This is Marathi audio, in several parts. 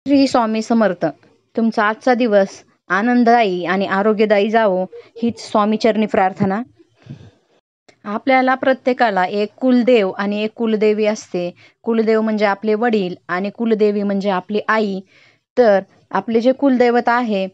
श्री स्वामी समर्थ. तुमचा आजचा दिवस आनंददायी आणि आरोग्यदायी जावो हीच स्वामीचरणी प्रार्थना. आपल्याला प्रत्येकाला एक कुलदेव आणि एक कुलदेवी असते. कुलदेव म्हणजे आपले वडील आणि कुलदेवी म्हणजे आपली आई. तर आपले जे कुलदैवत आहे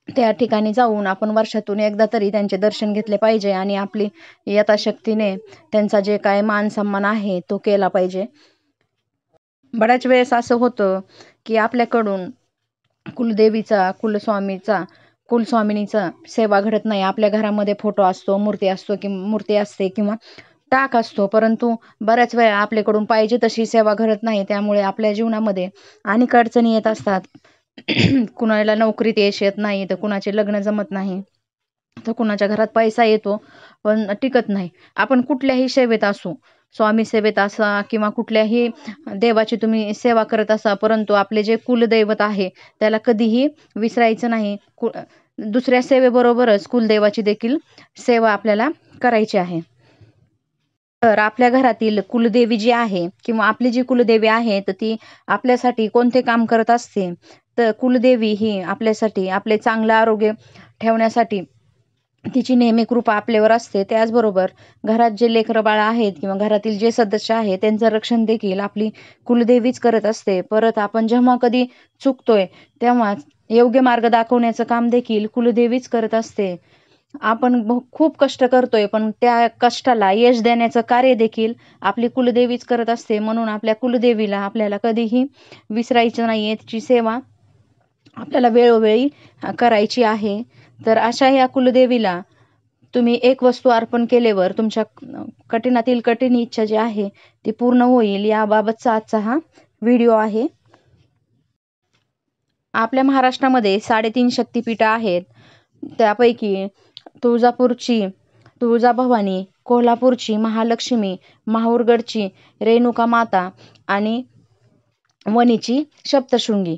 त्या ठिकाणी जाऊन आपण वर्षातून एकदा तरी त्यांचे दर्शन घेतले पाहिजे आणि आपली यथाशक्तीने त्यांचा जे काय मान सन्मान आहे तो केला पाहिजे. बऱ्याच वेळेस असं होतं की आपल्याकडून कुलदेवीचा, कुलस्वामिनीचा सेवा घडत नाही. आपल्या घरामध्ये फोटो असतो, मूर्ती असते किंवा टाक असतो, परंतु बऱ्याच वेळा आपल्याकडून पाहिजे तशी सेवा घडत नाही. त्यामुळे आपल्या जीवनामध्ये अनेक अडचणी येत असतात. कुणाला नोकरीत यश येत नाही, तर कुणाचे लग्न जमत नाही, तर कुणाच्या घरात पैसा येतो पण टिकत नाही. आपण कुठल्याही सेवेत असू, स्वामी सेवेत असा किंवा कुठल्याही देवाची तुम्ही सेवा करत असा, परंतु आपले जे कुलदैवत आहे त्याला कधीही विसरायचं नाही. दुसऱ्या सेवेबरोबरच कुलदेवाची देखील सेवा आपल्याला करायची आहे. तर आपल्या घरातील कुलदेवी जी आहे किंवा आपली जी कुलदेवी आहे तर ती आपल्यासाठी कोणते काम करत असते, तर कुलदेवी ही आपल्यासाठी आपले चांगलं आरोग्य ठेवण्यासाठी तिची नेहमी कृपा आपल्यावर असते. त्याचबरोबर घरात जे लेकरं बाळ आहेत किंवा घरातील जे सदस्य आहेत त्यांचं रक्षण देखील आपली कुलदेवीच करत असते. परत आपण जेव्हा कधी चुकतोय तेव्हा योग्य मार्ग दाखवण्याचं काम देखील कुलदेवीच करत असते. आपण खूप कष्ट करतोय पण त्या कष्टाला यश देण्याचं कार्य देखील आपली कुलदेवीच करत असते. म्हणून आपल्या कुलदेवीला आपल्याला कधीही विसरायचं नाहीये. तिची सेवा आपल्याला वेळोवेळी करायची आहे. तर अशा या कुलदेवीला तुम्ही एक वस्तू अर्पण केल्यावर तुमच्या कठीणातील कठीण इच्छा जी आहे ती पूर्ण होईल, याबाबतचा आजचा हा व्हिडिओ आहे. आपल्या महाराष्ट्रामध्ये 3.5 शक्तिपीठं आहेत. त्यापैकी तुळजापूरची तुळजाभवानी, कोल्हापूरची महालक्ष्मी, माहूरगडची रेणुका माता आणि वणीची सप्तशृंगी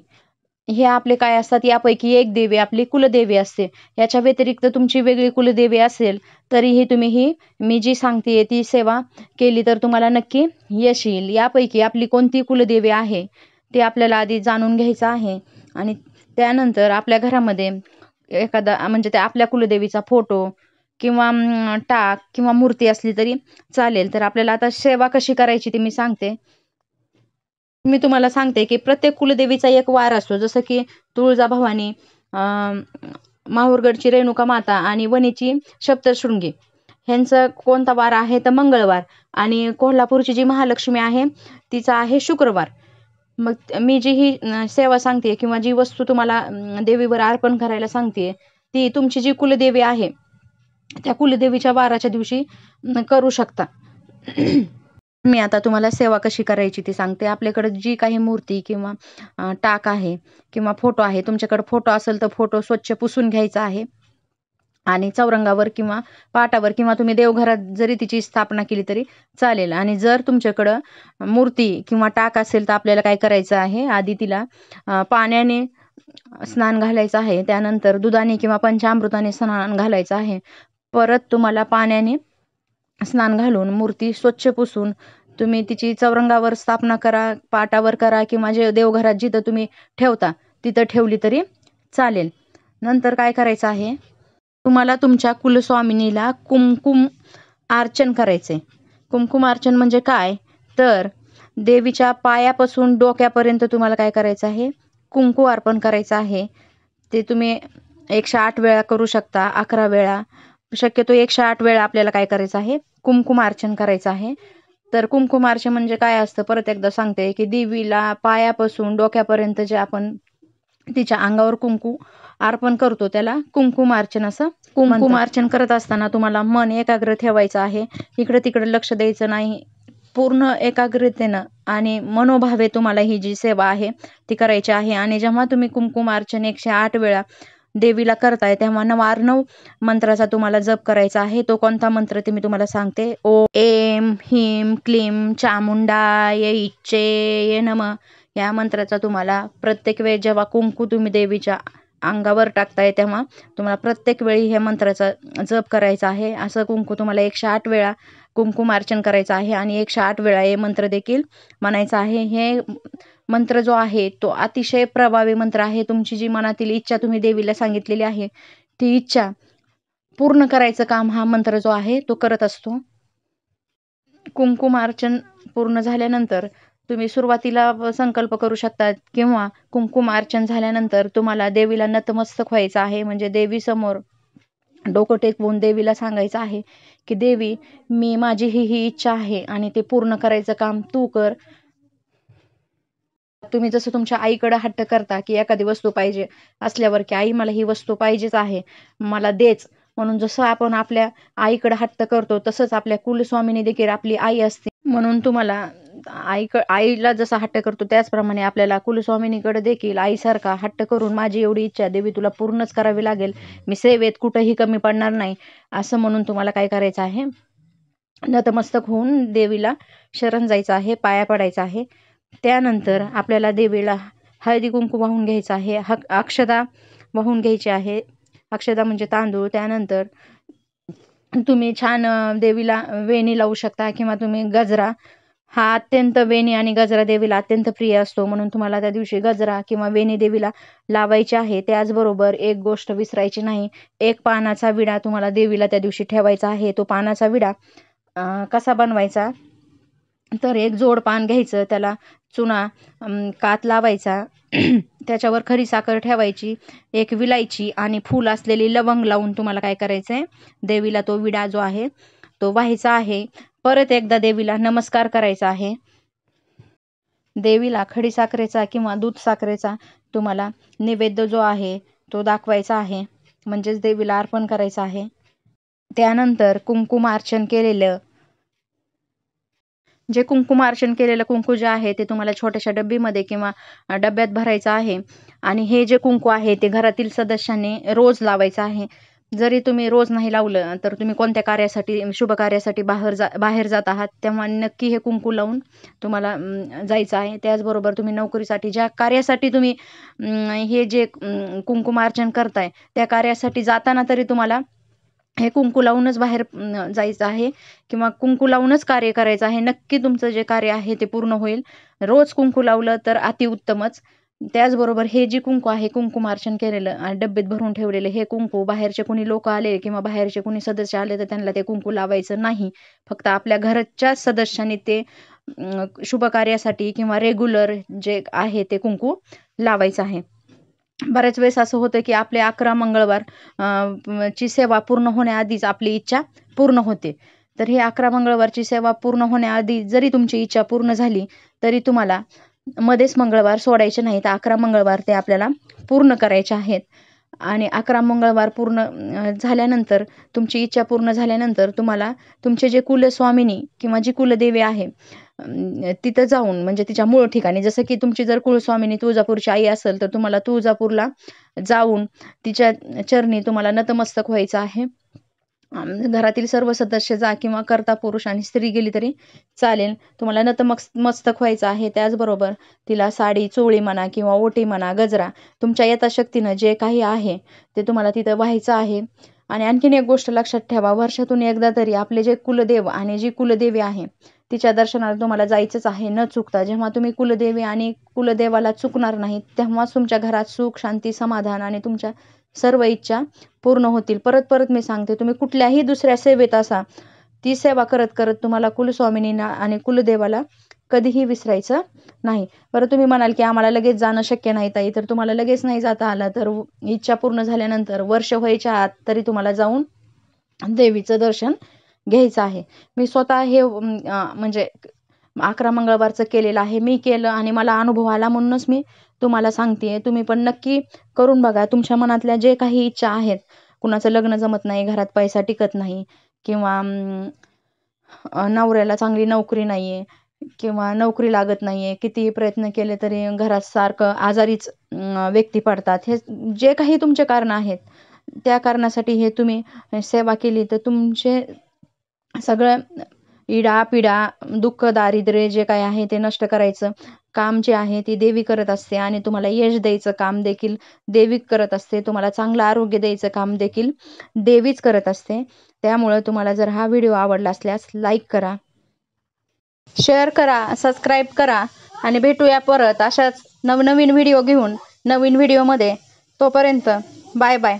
हे आपले काय असतात, यापैकी एक देवी आपली कुलदेवी असते. याच्या व्यतिरिक्त तुमची वेगळी कुलदेवी असेल तरीही तुम्ही मी जी सांगते ती सेवा केली तर तुम्हाला नक्की यश येईल. यापैकी आपली कोणती कुलदेवी आहे ते आपल्याला आधी जाणून घ्यायचं आहे आणि त्यानंतर आपल्या घरामध्ये एखादा म्हणजे त्या आपल्या कुलदेवीचा फोटो किंवा टाक किंवा मूर्ती असली तरी चालेल. तर आपल्याला आता सेवा कशी करायची ती मी सांगते. मी तुम्हाला सांगते की प्रत्येक कुलदेवीचा एक वार असतो. जसं की तुळजाभवानी, माहूरगडची रेणुका माता आणि वणीची सप्तशृंगी ह्यांचा कोणता वार आहे तर मंगळवार. आणि कोल्हापूरची जी महालक्ष्मी आहे तिचा आहे शुक्रवार. मग मी जी ही सेवा सांगते किंवा जी वस्तू तुम्हाला देवीवर अर्पण करायला सांगते ती तुमची जी कुलदेवी आहे त्या कुलदेवीच्या वाराच्या दिवशी करू शकता. मी आता तुम्हाला सेवा कशी करायची ती सांगते. आपल्याकडे जी काही मूर्ती किंवा टाक आहे किंवा फोटो आहे, तुमच्याकडे फोटो असेल तर फोटो स्वच्छ पुसून घ्यायचा आहे आणि चौरंगावर किंवा पाटावर किंवा तुम्ही देवघरात जरी तिची स्थापना केली तरी चालेल. आणि जर तुमच्याकडं मूर्ती किंवा टाक असेल तर आपल्याला काय करायचं आहे, आधी तिला पाण्याने स्नान घालायचं आहे, त्यानंतर दुधाने किंवा पंचामृताने स्नान घालायचं आहे. परत तुम्हाला पाण्याने स्नान घालून मूर्ती स्वच्छ पुसून तुम्ही तिची चौरंगावर स्थापना करा, पाटावर करा किंवा जे देवघरात जिथं तुम्ही ठेवता तिथं ठेवली तरी चालेल. नंतर काय करायचं आहे, तुम्हाला तुमच्या कुलस्वामिनीला कुमकुम अर्चन करायचे. कुमकुम अर्चन म्हणजे काय, तर देवीच्या पायापासून डोक्यापर्यंत तुम्हाला काय करायचं आहे, कुंकू अर्पण करायचं आहे. ते तुम्ही 108 वेळा करू शकता, 11 वेळा, शक्यतो 108 वेळा आपल्याला काय करायचं आहे, कुमकुम अर्चन करायचं आहे. तर कुमकुम अर्चन म्हणजे काय असतं परत एकदा सांगते की देवीला पायापासून डोक्यापर्यंत जे आपण तिच्या अंगावर कुंकू अर्पण करतो त्याला कुमकुम अर्चन असं. कुमकुम अर्चन करत असताना तुम्हाला मन एकाग्र ठेवायचं आहे, इकडे तिकडे लक्ष द्यायचं नाही. पूर्ण एकाग्रतेनं आणि मनोभावे तुम्हाला ही जी सेवा आहे ती करायची आहे. आणि जेव्हा तुम्ही कुमकुम अर्चन 108 वेळा देवीला करताय तेव्हा 9 मंत्राचा तुम्हाला जप करायचा आहे. तो कोणता मंत्र ते मी तुम्हाला सांगते. ओम ऐं ह्रीं क्लीं चामुंडाय इच्चे नमः या मंत्राचा तुम्हाला प्रत्येक वेळी जेव्हा कुंकू तुम्ही देवीच्या अंगावर टाकताय तेव्हा तुम्हाला प्रत्येक वेळी ह्या मंत्राचा जप करायचा आहे. असं कुंकू तुम्हाला 108 वेळा कुमकुम अर्चन करायचं आहे आणि 108 वेळा हे मंत्र देखील म्हणायचं आहे. हे मंत्र जो आहे तो अतिशय प्रभावी मंत्र आहे. तुमची जी मनातील इच्छा तुम्ही देवीला सांगितलेली आहे ती इच्छा पूर्ण करायचं काम हा मंत्र जो आहे तो करत असतो. कुंकुमार्चन पूर्ण झाल्यानंतर तुम्ही सुरुवातीला संकल्प करू शकता किंवा कुंकुमार्चन झाल्यानंतर तुम्हाला देवीला नतमस्तक व्हायचं आहे. म्हणजे देवीसमोर डोकं टेकवून देवीला सांगायचं आहे की देवी, मी माझी ही इच्छा आहे आणि ते पूर्ण करायचं काम तू कर. तुम्ही जसं तुमच्या आईकडे हट्ट करता की एखादी वस्तू पाहिजे असल्यावर की आई मला ही वस्तू पाहिजेच आहे, मला देच, म्हणून जसं आपण आपल्या आईकडे हट्ट करतो तसंच आपल्या कुलस्वामिनी देखील आपली आई असते. म्हणून तुम्हाला आईला जसा हट्ट करतो त्याचप्रमाणे आपल्याला कुलस्वामिनीकडे देखील आईसारखा हट्ट करून माझी एवढी इच्छा देवी तुला पूर्णच करावी लागेल, मी सेवेत कुठंही कमी पडणार नाही असं म्हणून तुम्हाला काय करायचं आहे, नतमस्तक होऊन देवीला शरण जायचं आहे, पाया पडायचं आहे. त्यानंतर आपल्याला देवीला हळदी कुंकू वाहून घ्यायचं आहे, अक्षदा वाहून घ्यायची आहे. अक्षदा म्हणजे तांदूळ. त्यानंतर तुम्ही छान देवीला वेणी लावू शकता किंवा तुम्ही गजरा, हा अत्यंत वेणी आणि गजरा देवीला अत्यंत प्रिय असतो, म्हणून तुम्हाला त्या दिवशी गजरा किंवा वेणी देवीला लावायची आहे. त्याचबरोबर एक गोष्ट विसरायची नाही, एक पानाचा विडा तुम्हाला देवीला त्या दिवशी ठेवायचा आहे. तो पानाचा विडा कसा बनवायचा, तर एक जोड पान घ्यायचं, त्याला चुना कात लावायचा, त्याच्यावर खरी साखर ठेवायची, एक विलायची आणि फूल असलेली लवंग लावून तुम्हाला काय करायचं आहे, देवीला तो विडा जो आहे तो व्हायचा आहे. परत एकदा देवीला नमस्कार करायचा आहे. देवीला खडी साखरेचा किंवा दूध साखरेचा तुम्हाला नैवेद्य जो आहे तो दाखवायचा आहे, म्हणजेच देवीला अर्पण करायचं आहे. त्यानंतर कुंकुमार्चन केलेलं कुंकू जे आहे ते तुम्हाला छोट्याशा डब्बीमध्ये किंवा डब्यात भरायचं आहे. आणि हे जे कुंकू आहे ते घरातील सदस्यांनी रोज लावायचं आहे. जरी तुम्ही रोज नाही लावलं तर तुम्ही कोणत्या कार्यासाठी, शुभ कार्यासाठी बाहेर जात आहात तेव्हा नक्की हे कुंकू लावून तुम्हाला जायचं आहे. त्याचबरोबर तुम्ही नोकरीसाठी, ज्या कार्यासाठी तुम्ही हे जे कुंकुमार्चन करताय त्या कार्यासाठी जाताना तरी तुम्हाला हे कुंकू लावूनच बाहेर जायचं आहे किंवा कुंकू लावूनच कार्य करायचं आहे. नक्की तुमचं जे कार्य आहे ते पूर्ण होईल. रोज कुंकू लावलं तर अतिउत्तमच. त्याचबरोबर हे जे कुंकू आहे, कुंकुमार्चन केलेलं डब्बेत भरून ठेवलेले हे कुंकू बाहेरचे कोणी लोक आले किंवा बाहेरचे कोणी सदस्य आले तर त्यांना ते कुंकू लावायचं नाही. फक्त आपल्या घरच्या सदस्यांनी ते शुभ कार्यासाठी किंवा रेग्युलर जे आहे ते कुंकू लावायचं आहे. बऱ्याच वेळेस असं होतं की आपले 11 मंगळवार ची सेवा पूर्ण होण्याआधीच आपली इच्छा पूर्ण होते. तर ही 11 मंगळवारची सेवा पूर्ण होण्याआधी जरी तुमची इच्छा पूर्ण झाली तरी तुम्हाला मध्येच मंगळवार सोडायचे नाहीत. 11 मंगळवार ते आपल्याला पूर्ण करायचे आहेत. आणि 11 मंगळवार पूर्ण झाल्यानंतर, तुमची इच्छा पूर्ण झाल्यानंतर तुम्हाला तुमचे जे कुलस्वामिनी किंवा जी कुलदेवी आहे तिथं जाऊन, म्हणजे तिच्या मूळ ठिकाणी, जसं की तुमची जर कुलस्वामिनी तुळजापूरची आई असेल तर तुम्हाला तुळजापूरला जाऊन तिच्या चरणी तुम्हाला नतमस्तक व्हायचं आहे. घरातील सर्व सदस्य जा किंवा कर्ता पुरुष आणि स्त्री गेली तरी चालेल, तुम्हाला नतमस्तक व्हायचं आहे. त्याचबरोबर तिला साडी, चोळी म्हणा किंवा ओटी म्हणा, गजरा, तुमच्या यथाशक्तीनं जे काही आहे ते तुम्हाला तिथं व्हायचं आहे. आणि आणखीन एक गोष्ट लक्षात ठेवा, वर्षातून एकदा तरी आपले जे कुलदेव आणि जी कुलदेवी आहे तिच्या दर्शनाला तुम्हाला जायचंच आहे न चुकता. जेव्हा तुम्ही कुलदेवी आणि कुलदेवाला चुकणार नाही तेव्हाच तुमच्या घरात सुख, शांती, समाधान आणि तुमच्या सर्व इच्छा पूर्ण होतील. परत परत मी सांगते, तुम्ही कुठल्याही दुसऱ्या सेवेत असा, ती सेवा करत करत तुम्हाला कुलस्वामिनींना आणि कुलदेवाला कधीही विसरायचं नाही. बरं, तुम्ही म्हणाल की आम्हाला लगेच जाणं शक्य नाही ताई, तर तुम्हाला लगेच नाही जाता आलं तर इच्छा पूर्ण झाल्यानंतर वर्ष व्हायच्या आत तरी तुम्हाला जाऊन देवीचं दर्शन घ्यायचं आहे. मी स्वतः हे म्हणजे 11 मंगळवारचं केलेलं आहे. मी केलं आणि मला अनुभव आला म्हणूनच मी तुम्हाला सांगते. तुम्ही पण नक्की करून बघा. तुमच्या मनातल्या जे काही इच्छा आहेत, कुणाचं लग्न जमत नाही, घरात पैसा टिकत नाही किंवा नवऱ्याला चांगली नोकरी नाही आहे किंवा नोकरी लागत नाही आहे, कितीही प्रयत्न केले तरी घरात सारखं आजारीच व्यक्ती पडतात, हे जे काही तुमचे कारण आहेत त्या कारणासाठी हे तुम्ही सेवा केली तर तुमचे सगळं इडा पिडा, दुःख, दारिद्र्य जे काय आहे ते नष्ट करायचं काम जे आहे ते देवी करत असते. आणि तुम्हाला यश द्यायचं काम देखील देवी करत असते. तुम्हाला चांगलं आरोग्य द्यायचं काम देखील देवीच करत असते. त्यामुळं तुम्हाला जर हा व्हिडिओ आवडला असल्यास लाईक करा. शेअर करा, सबस्क्राईब करा आणि भेटूया परत अशाच नवनवीन व्हिडिओ घेऊन नवीन व्हिडिओमध्ये. तोपर्यंत बाय बाय.